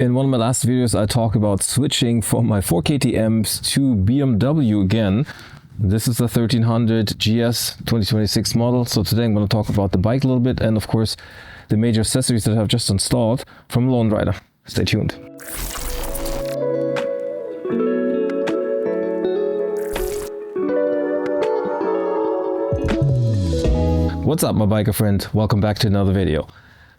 In one of my last videos, I talked about switching from my 4 KTMs to BMW again. This is the 1300 GS 2026 model. So today I'm going to talk about the bike a little bit and of course the major accessories that I've just installed from Lone Rider. Stay tuned. What's up, my biker friend? Welcome back to another video.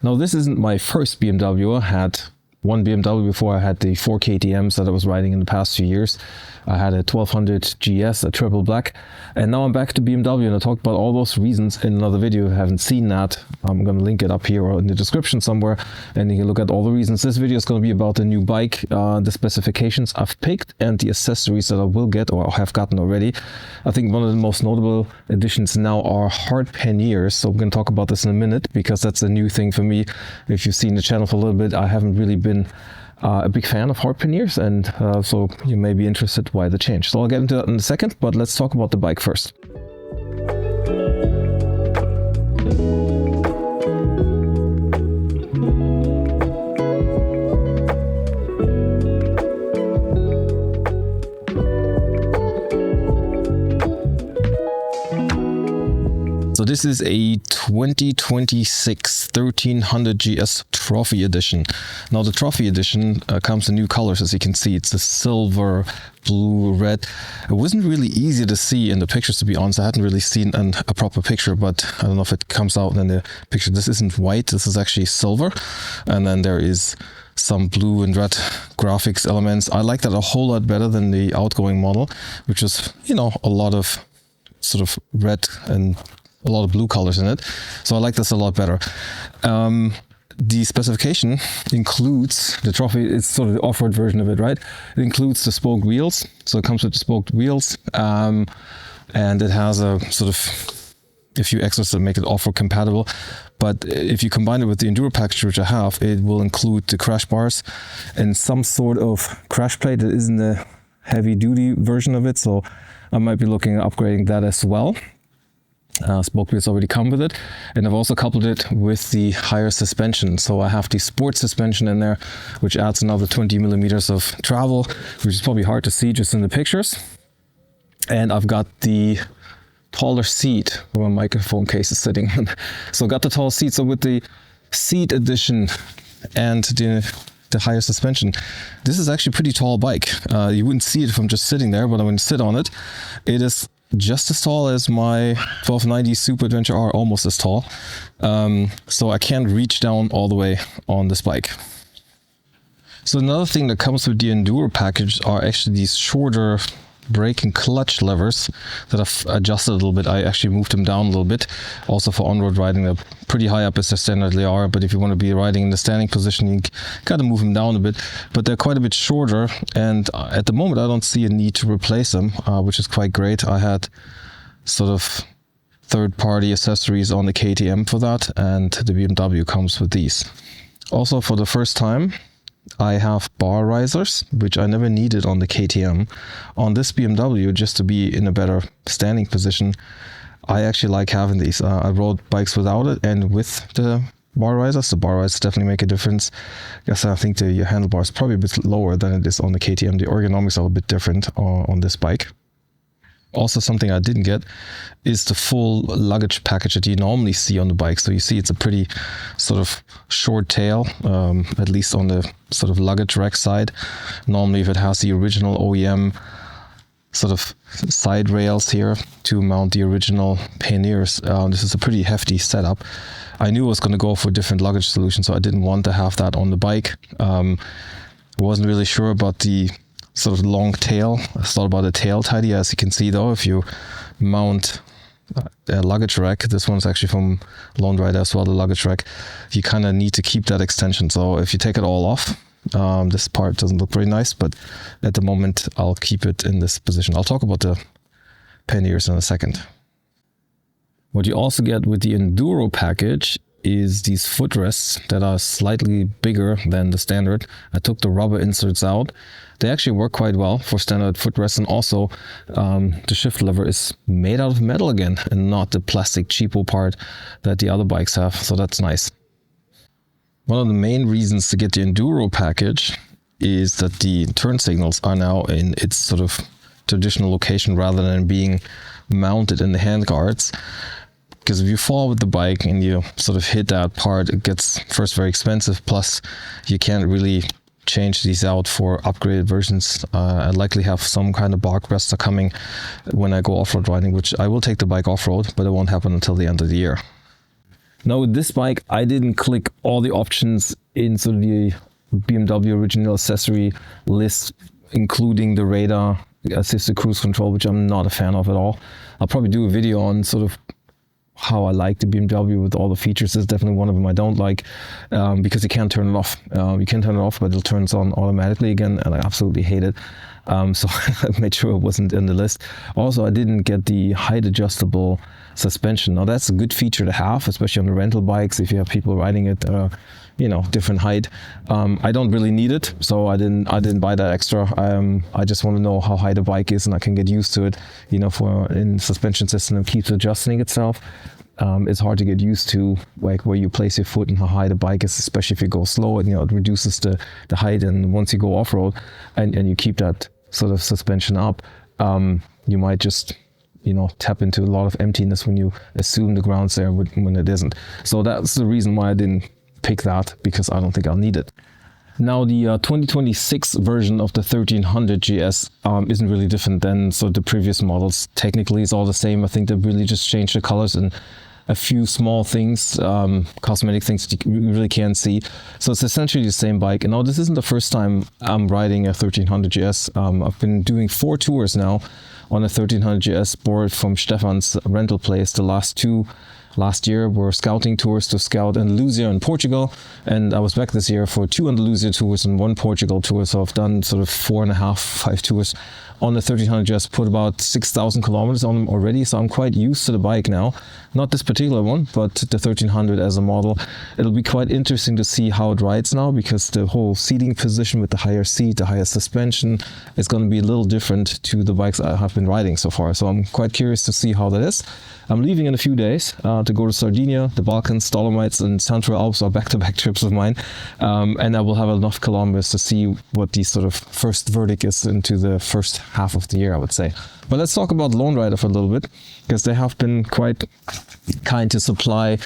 Now this isn't my first BMW. I had one BMW before. I had the 4 KTMs that I was riding in the past few years. I had a 1200 GS, a triple black, and now I'm back to BMW, and I talked about all those reasons in another video. If you haven't seen that, I'm going to link it up here or in the description somewhere, and you can look at all the reasons. This video is going to be about the new bike, the specifications I've picked, and the accessories that I will get or have gotten already. I think one of the most notable additions now are hard panniers. So I'm going to talk about this in a minute because that's a new thing for me. If you've seen the channel for a little bit, I haven't really been a big fan of hard panniers, and so you may be interested why the change. So I'll get into that in a second, but let's talk about the bike first. So this is a 2026 1300 GS Trophy Edition. Now the Trophy Edition comes in new colors, as you can see. It's a silver, blue, red. It wasn't really easy to see in the pictures, to be honest. I hadn't really seen a proper picture, but I don't know if it comes out in the picture. This isn't white, this is actually silver. And then there is some blue and red graphics elements. I like that a whole lot better than the outgoing model, which is, you know, a lot of sort of red and a lot of blue colors in it. So I like this a lot better. The specification includes the Trophy. It's sort of the off-road version of it, right? It includes the spoked wheels. So it comes with the spoked wheels. And it has a sort of a few extras that make it off-road compatible. But if you combine it with the Enduro package, which I have, it will include the crash bars and some sort of crash plate that isn't the heavy-duty version of it. So I might be looking at upgrading that as well. Spoke wheels already come with it, and I've also coupled it with the higher suspension. So I have the sport suspension in there, which adds another 20 millimeters of travel, which is probably hard to see just in the pictures. And I've got the taller seat where my microphone case is sitting. So I got the tall seat. So with the seat addition and the higher suspension, this is actually a pretty tall bike. You wouldn't see it from just sitting there, but when you sit on it, it is just as tall as my 1290 Super Adventure R, almost as tall. So I can't reach down all the way on this bike. So another thing that comes with the Enduro package are actually these shorter brake and clutch levers that I've adjusted a little bit. I actually moved them down a little bit. Also for on-road riding, they're pretty high up as they standardly are, but if you want to be riding in the standing position, you gotta move them down a bit. But they're quite a bit shorter, and at the moment I don't see a need to replace them, which is quite great. I had sort of third-party accessories on the KTM for that, and the BMW comes with these. Also, for the first time, I have bar risers, which I never needed on the KTM. On this BMW, just to be in a better standing position, I actually like having these. I rode bikes without it and with the bar risers. The bar risers definitely make a difference. I think the handlebar is probably a bit lower than it is on the KTM. The ergonomics are a bit different on this bike. Also, something I didn't get is the full luggage package that you normally see on the bike. So you see it's a pretty sort of short tail, at least on the sort of luggage rack side. Normally, if it has the original OEM sort of side rails here to mount the original panniers, this is a pretty hefty setup. I knew I was going to go for a different luggage solution, so I didn't want to have that on the bike. I wasn't really sure about the sort of long tail. I thought about a tail tidy. As you can see though, if you mount a luggage rack, this one's actually from Lone Rider as well, the luggage rack, you kind of need to keep that extension. So if you take it all off, this part doesn't look very nice, but at the moment I'll keep it in this position. I'll talk about the panniers in a second. What you also get with the Enduro package is these footrests that are slightly bigger than the standard. I took the rubber inserts out. They actually work quite well for standard footrests, and also the shift lever is made out of metal again and not the plastic cheapo part that the other bikes have, so that's nice. One of the main reasons to get the Enduro package is that the turn signals are now in its sort of traditional location rather than being mounted in the handguards. Because if you fall with the bike and you sort of hit that part, it gets first very expensive, plus you can't really change these out for upgraded versions. I likely have some kind of bark rester coming when I go off-road riding, which I will take the bike off-road, but it won't happen until the end of the year. Now with this bike, I didn't click all the options in sort of the BMW original accessory list, including the radar, assisted cruise control, which I'm not a fan of at all. I'll probably do a video on sort of how I like the BMW with all the features. Is definitely one of them I don't like, because you can't turn it off. You can turn it off, but it turns on automatically again, and I absolutely hate it. So I made sure it wasn't in the list. Also, I didn't get the height adjustable suspension. Now that's a good feature to have, especially on the rental bikes if you have people riding it, different height. I don't really need it, so I didn't buy that extra. I just want to know how high the bike is, and I can get used to it. For in suspension system, it keeps adjusting itself. It's hard to get used to, like where you place your foot and how high the bike is, especially if you go slow, and it reduces the height. And once you go off-road and you keep that sort of suspension up, you might just tap into a lot of emptiness when you assume the ground's there when it isn't. So that's the reason why I didn't pick that, because I don't think I'll need it. Now the 2026 version of the 1300 GS isn't really different than the previous models. Technically it's all the same. I think they really just changed the colors and a few small things, cosmetic things that you really can't see. So it's essentially the same bike. And now this isn't the first time I'm riding a 1300 GS. I've been doing 4 tours now on a 1300 GS board from Stefan's rental place. The last 2 last year were scouting tours to scout Andalusia and Portugal, and I was back this year for 2 Andalusia tours and 1 Portugal tour. So I've done sort of 4.5, 5 tours on the 1300. Just put about 6,000 kilometers on them already, so I'm quite used to the bike now. Not this particular one, but the 1300 as a model. It'll be quite interesting to see how it rides now, because the whole seating position with the higher seat, the higher suspension, is going to be a little different to the bikes I have been riding so far. So I'm quite curious to see how that is. I'm leaving in a few days to go to Sardinia, the Balkans, Dolomites, and Central Alps are back-to-back trips of mine. And I will have enough kilometers to see what the sort of first verdict is into the first half of the year, I would say. But let's talk about Lone Rider for a little bit, because they have been quite kind to supply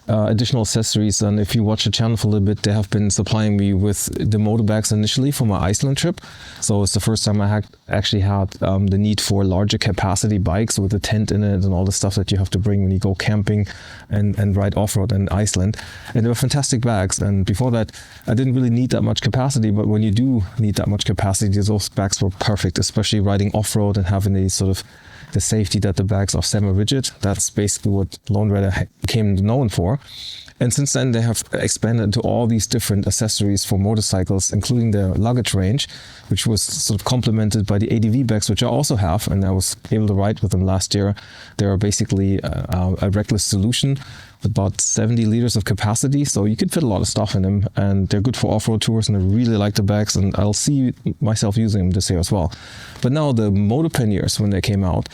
additional accessories. And if you watch the channel for a little bit, they have been supplying me with the motor bags initially for my Iceland trip. So it's the first time I actually had the need for larger capacity bikes with a tent in it and all the stuff that you have to bring when you go camping and ride off-road in Iceland. And they were fantastic bags. And before that, I didn't really need that much capacity, but when you do need that much capacity, those bags were perfect, especially riding off-road and having a sort of the safety that the bags are semi-rigid. That's basically what Lone Rider became known for. And since then, they have expanded into all these different accessories for motorcycles, including their luggage range, which was sort of complemented by the ADV bags, which I also have, and I was able to ride with them last year. They are basically a reckless solution with about 70 liters of capacity, so you can fit a lot of stuff in them, and they're good for off-road tours, and I really like the bags, and I'll see myself using them this year as well. But now the Moto Panniers, when they came out,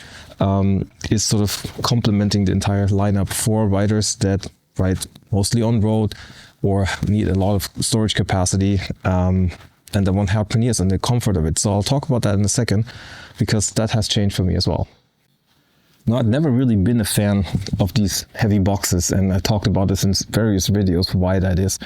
is sort of complementing the entire lineup for riders that ride mostly on road or need a lot of storage capacity, and they won't have panniers and the comfort of it. So I'll talk about that in a second, because that has changed for me as well. Now, I've never really been a fan of these heavy boxes, and I talked about this in various videos why that is.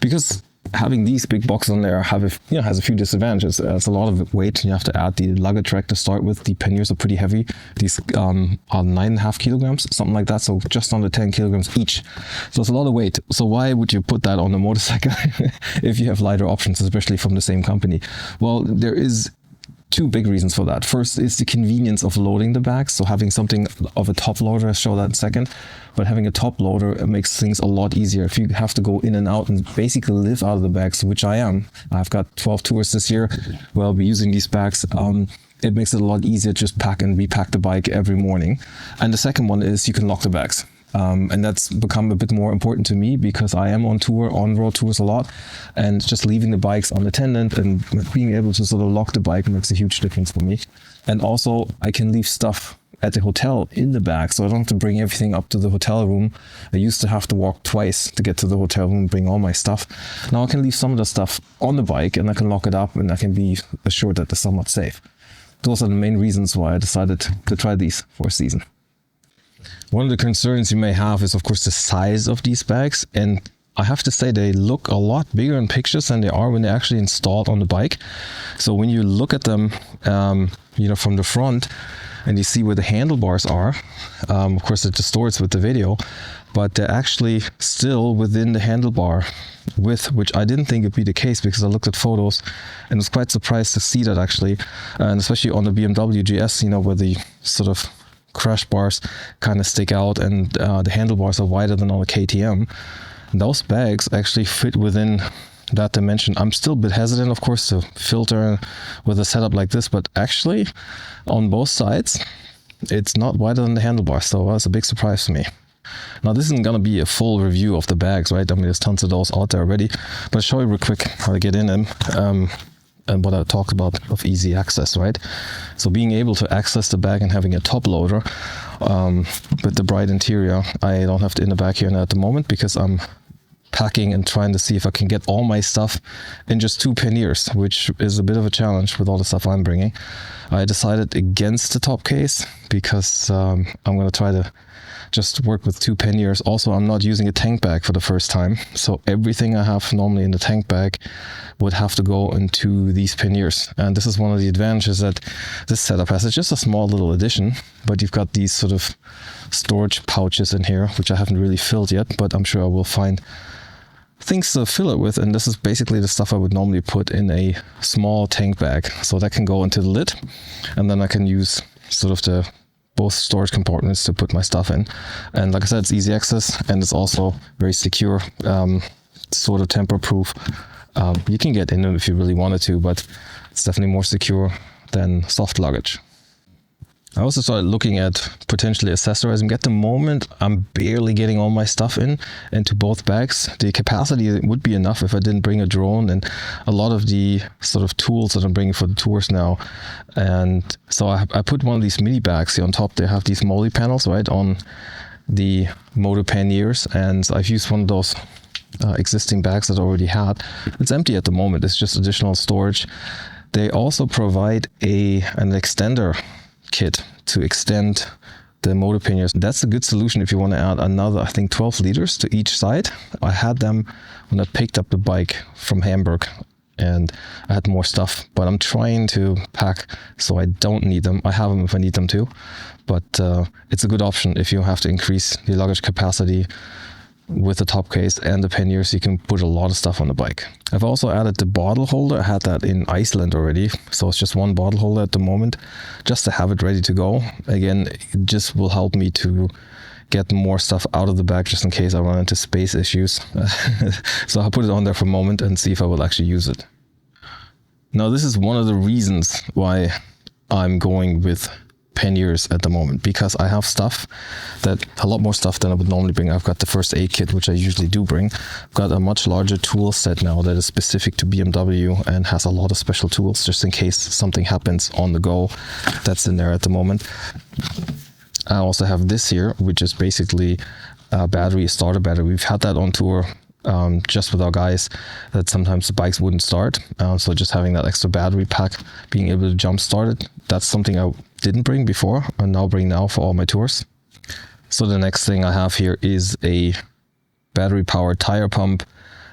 Because having these big boxes on there has a few disadvantages. It's a lot of weight. You have to add the luggage rack to start with. The panniers are pretty heavy. These are 9.5 kilograms, something like that. So just under 10 kilograms each. So it's a lot of weight. So why would you put that on a motorcycle if you have lighter options, especially from the same company? Well, there is 2 big reasons for that. First is the convenience of loading the bags. So having something of a top loader, I'll show that in a second, but having a top loader makes things a lot easier. If you have to go in and out and basically live out of the bags, which I am, I've got 12 tours this year where I'll be using these bags. It makes it a lot easier to just pack and repack the bike every morning. And the second one is you can lock the bags. And that's become a bit more important to me, because I am on road tours a lot, and just leaving the bikes unattended and being able to sort of lock the bike makes a huge difference for me. And also I can leave stuff at the hotel in the bag, so I don't have to bring everything up to the hotel room. I used to have to walk twice to get to the hotel room and bring all my stuff. Now I can leave some of the stuff on the bike and I can lock it up and I can be assured that it's somewhat safe. Those are the main reasons why I decided to try these for a season. One of the concerns you may have is of course the size of these bags, and I have to say they look a lot bigger in pictures than they are when they're actually installed on the bike. So when you look at them, from the front and you see where the handlebars are, of course it distorts with the video, but they're actually still within the handlebar width, which I didn't think would be the case because I looked at photos and was quite surprised to see that actually, and especially on the BMW GS, where the sort of crash bars kind of stick out and the handlebars are wider than on the KTM. Those bags actually fit within that dimension. I'm still a bit hesitant, of course, to filter with a setup like this, but actually on both sides, it's not wider than the handlebars, so that's a big surprise for me. Now, this isn't going to be a full review of the bags, right? I mean, there's tons of those out there already, but I'll show you real quick how to get in them and what I talked about of easy access, right? So being able to access the bag and having a top loader with the bright interior, I don't have it in the back here at the moment because I'm packing and trying to see if I can get all my stuff in just 2 panniers, which is a bit of a challenge with all the stuff I'm bringing. I decided against the top case because I'm going to try to just work with 2 panniers. Also, I'm not using a tank bag for the first time, so everything I have normally in the tank bag would have to go into these panniers. And this is one of the advantages that this setup has. It's just a small little addition, but you've got these sort of storage pouches in here, which I haven't really filled yet, but I'm sure I will find things to fill it with. And this is basically the stuff I would normally put in a small tank bag. So that can go into the lid, and then I can use sort of both storage compartments to put my stuff in. And like I said, it's easy access and it's also very secure, sort of tamper proof. You can get in them if you really wanted to, but it's definitely more secure than soft luggage. I also started looking at potentially accessorizing. At the moment, I'm barely getting all my stuff into both bags. The capacity would be enough if I didn't bring a drone and a lot of the sort of tools that I'm bringing for the tours now. And so I put one of these mini bags here on top. They have these MOLLE panels, right, on the Moto Panniers, and I've used one of those existing bags that I already had. It's empty at the moment. It's just additional storage. They also provide an extender kit to extend the Moto Panniers. That's a good solution if you want to add another, I think, 12 liters to each side. I had them when I picked up the bike from Hamburg and I had more stuff, but I'm trying to pack so I don't need them. I have them if I need them too, but it's a good option if you have to increase the luggage capacity with the top case and the panniers. You can put a lot of stuff on the bike. I've also added the bottle holder. I had that in Iceland already, so it's just one bottle holder at the moment, just to have it ready to go. Again, it just will help me to get more stuff out of the bag just in case I run into space issues. So I'll put it on there for a moment and see if I will actually use it. Now, this is one of the reasons why I'm going with panniers at the moment, because I have a lot more stuff than I would normally bring. I've got the first aid kit, which I usually do bring. I've got a much larger tool set now that is specific to BMW and has a lot of special tools just in case something happens on the go. That's in there at the moment. I also have this here, which is basically a starter battery. We've had that on tour just with our guys, that sometimes the bikes wouldn't start. So just having that extra battery pack, being able to jump start it, that's something I didn't bring before and now bring now for all my tours. So the next thing I have here is a battery powered tire pump.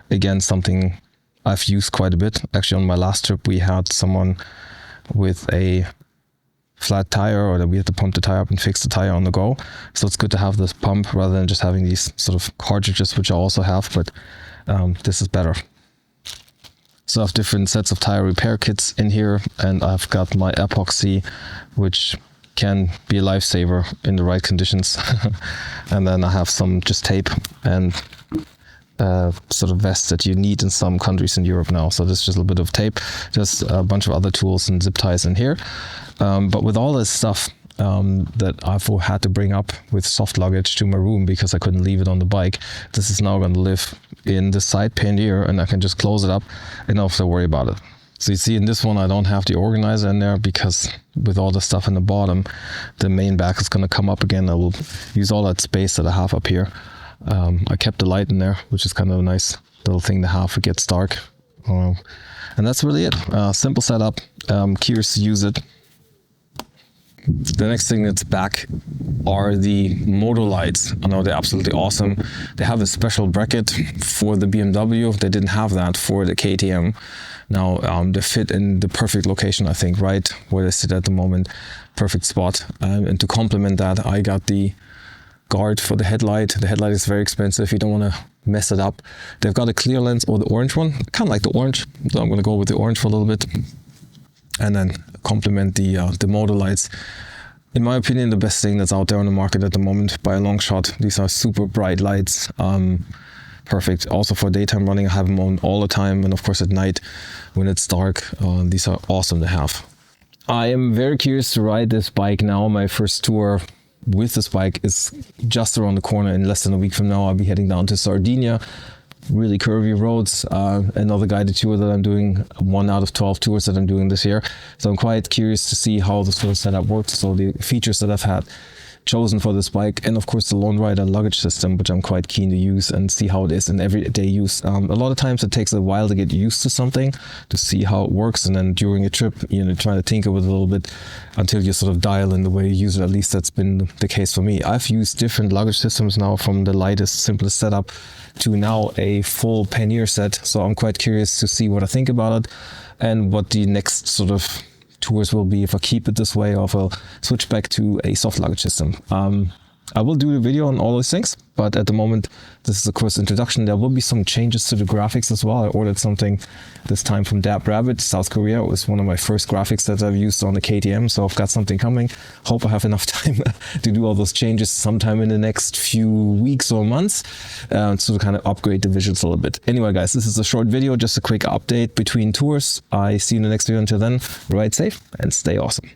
Again, something I've used quite a bit. Actually, on my last trip, we had someone with a flat tire, or that we had to pump the tire up and fix the tire on the go. So it's good to have this pump rather than just having these sort of cartridges, which I also have, but this is better. So I have different sets of tire repair kits in here, and I've got my epoxy, which can be a lifesaver in the right conditions. And then I have some just tape and sort of vests that you need in some countries in Europe now. So there's just a little bit of tape, just a bunch of other tools and zip ties in here. But with all this stuff that I've had to bring up with soft luggage to my room because I couldn't leave it on the bike, this is now going to live in the side pannier, and I can just close it up and not have to worry about it. So you see in this one, I don't have the organizer in there because with all the stuff in the bottom, the main back is going to come up again. I will use all that space that I have up here. I kept the light in there, which is kind of a nice little thing to have. It gets dark. And that's really it. Simple setup. Curious to use it. The next thing that's back are the moto lights. I know they're absolutely awesome. They have a special bracket for the BMW. They didn't have that for the KTM. Now they fit in the perfect location, I think, right where they sit at the moment. Perfect spot. And to complement that, I got the guard for the headlight. The headlight is very expensive. You don't want to mess it up. They've got a clear lens or the orange one. I kind of like the orange, so I'm going to go with the orange for a little bit. And then complement the motor lights. In my opinion, the best thing that's out there on the market at the moment by a long shot. These are super bright lights. Perfect. Also for daytime running, I have them on all the time. And of course at night when it's dark, these are awesome to have. I am very curious to ride this bike now. My first tour with this bike is just around the corner. In less than a week from now, I'll be heading down to Sardinia. Really curvy roads, another guided tour that I'm doing, 1 out of 12 tours that I'm doing this year. So I'm quite curious to see how this whole setup works. So the features that I've had chosen for this bike, and of course the Lone Rider luggage system, which I'm quite keen to use and see how it is in everyday use. A lot of times it takes a while to get used to something, to see how it works, and then during a trip, trying to tinker with it a little bit until you sort of dial in the way you use it. At least that's been the case for me. I've used different luggage systems now, from the lightest, simplest setup to now a full pannier set. So I'm quite curious to see what I think about it and what the next sort of tours will be if I keep it this way, or if I'll switch back to a soft luggage system. I will do a video on all those things, but at the moment, this is a course introduction. There will be some changes to the graphics as well. I ordered something this time from Dab Rabbit, South Korea. It was one of my first graphics that I've used on the KTM, so I've got something coming. Hope I have enough time to do all those changes sometime in the next few weeks or months, to kind of upgrade the visuals a little bit. Anyway, guys, this is a short video, just a quick update between tours. I see you in the next video. Until then, ride safe and stay awesome.